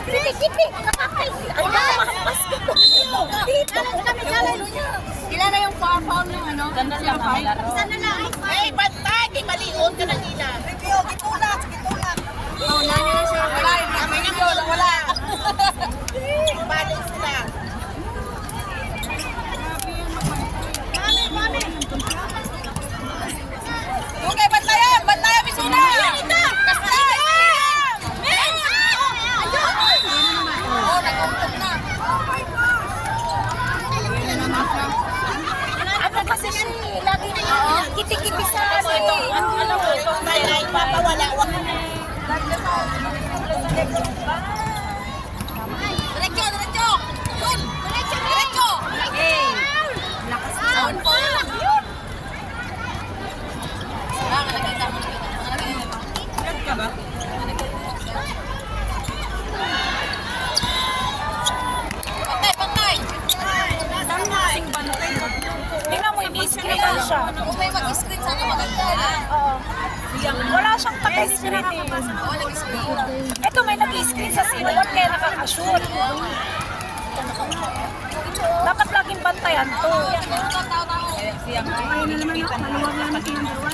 Kipi! Ay, nakahampas ko to. Dito. Ilan na yung foul ng ano? Ganda lang ang laro. Isa na lang. Ay, bantay! Di malion ka na nila. Review, gitulat. Oh, nani na siya. Wala, may yun, wala. Balance sila. Okay, bantayan! Bantayan, Bisuna! Oh, nag-umpog na. Ano kasi siya eh, lagi kiti-kiti sa Ano mo, itong may papawala. Diretso, diretso! Yun! Diretso! Hey! Lakas na. Sound po. Ah, nakita mo. Red ka ba? Pantay, pantay! Saan na kasing bantay? Tingnan mo, ini-screen lang siya. Kung may mag-screen, sana maganda. Oo. Wala siyang taga-screen eh. Oo, nag-screen. Ito, may nag-screen sa sinulat kaya nakaka-shoot. Dapat laging bantayan to.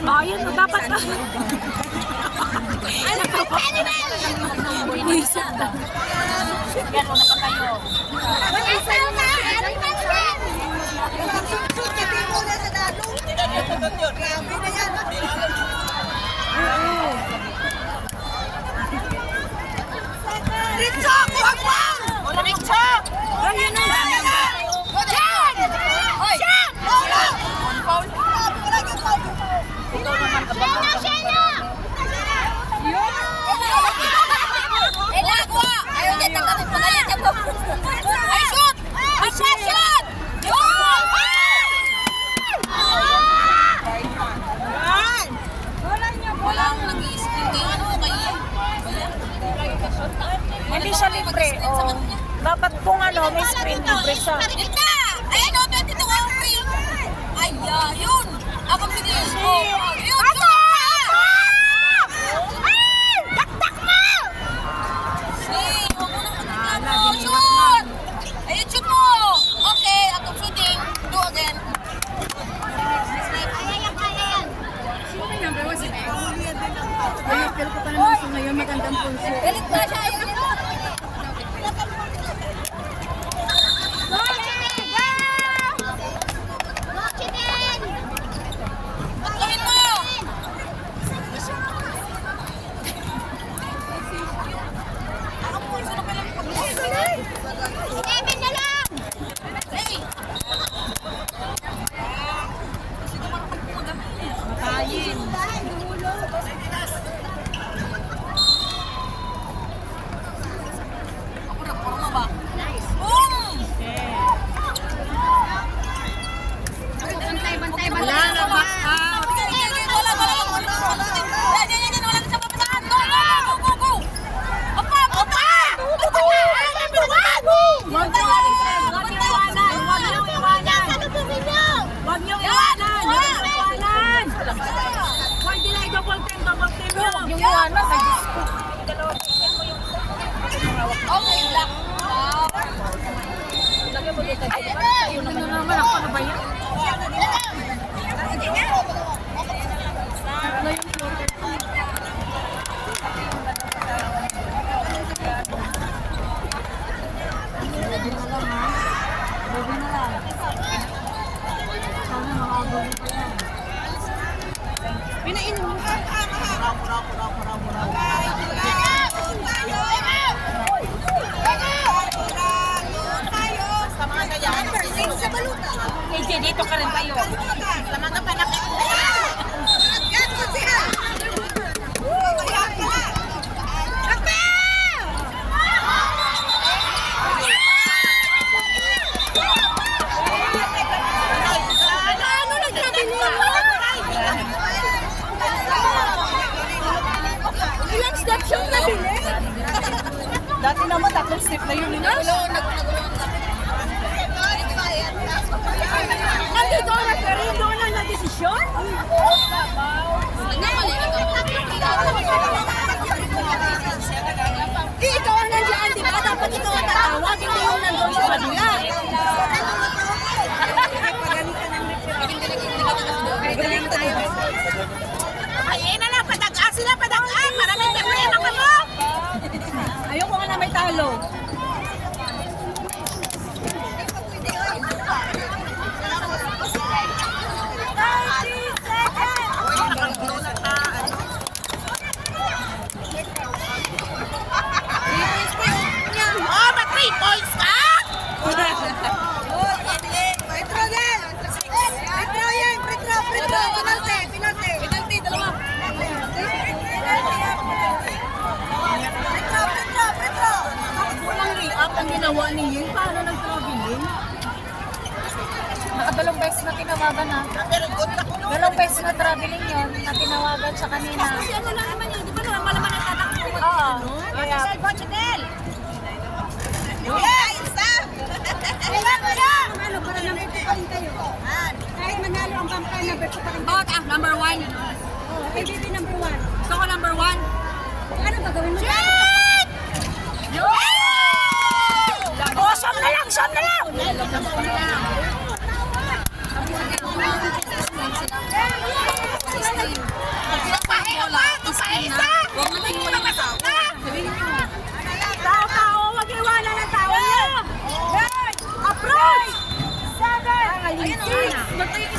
Ayun, dapat na. Ano ba? Pwede ba? Buwisit na. Yan, una pa tayo. Ritso! Kuha mo! Wala Ritso! Ayun na. Diyan! Hoy! Wala! Foul. Ikaw naman kapag Elagwa! Ayaw niya tanggalin. Pagalit niya to. Ay, shoot! Ay, shoot! Yun! Walang nag-i-screen kayo. Ano mo kayo? hindi siya libre. Oh. Dapat kung ano, may screen libre siya. Ika! Ayun o, 22 ang free! Ay, yun! Ako bilis. Oh, yun! Dakdak mo! Hey, huwag mo nang magreklamo. Shoot! Ayun, shoot mo! Okay, atong shooting. Do again. Feel ko pa naman sa ngayon magandang pulso. Galit na siya. Ayun. Gawin mo! Seven na lang! Hey! Matayin. Ako na, puro ba? Boom! Bantay, Wala na, back out. Wala. Yan, wala na sa papasahan. Go! Opa! Huwag niyo alisin. Huwag niyo iwanan. Huwag niyo iwanan. Huwag niyo iwanan. Huwag niyo iwanan. Huwag nila i-double team nyo. Yung iwanan, may disco. Okay lang. Ayun naman ako. Ano ba yan? AJ, dito ka rin tayo. Ilang steps yung nabili? Dati naman, tatlong step na yun. Nandito na ka rin doon na na-desisyon? Ikaw ang nandiyan, di ba? may talo. Oh, ba 3 points ka? Penalty, dalawa. Walang re-up ang ginawa ni Ying. Paano nag-traveling? Nakadalawang beses na tinawagan na. Pero good na kuno. Dalawang beses na traveling yun na tinawagan siya kanina. Kasi ano lang naman yun. Di ba naman malaman nagtatakbo? Oo. Kaya, Yeah, isa. Ano, para number 2 pa rin kayo. Kahit manalo ang Pampanga, number 2 pa rin kayo. Bakit number 1? Kay Bibi number 1. Gusto ko number 1. Ano gagawin mo? oh, shot na lang, shot na lang! Huwag na tayo muna kasama. Tao, wag iwanan ang tao niya. Approach! 7! 6!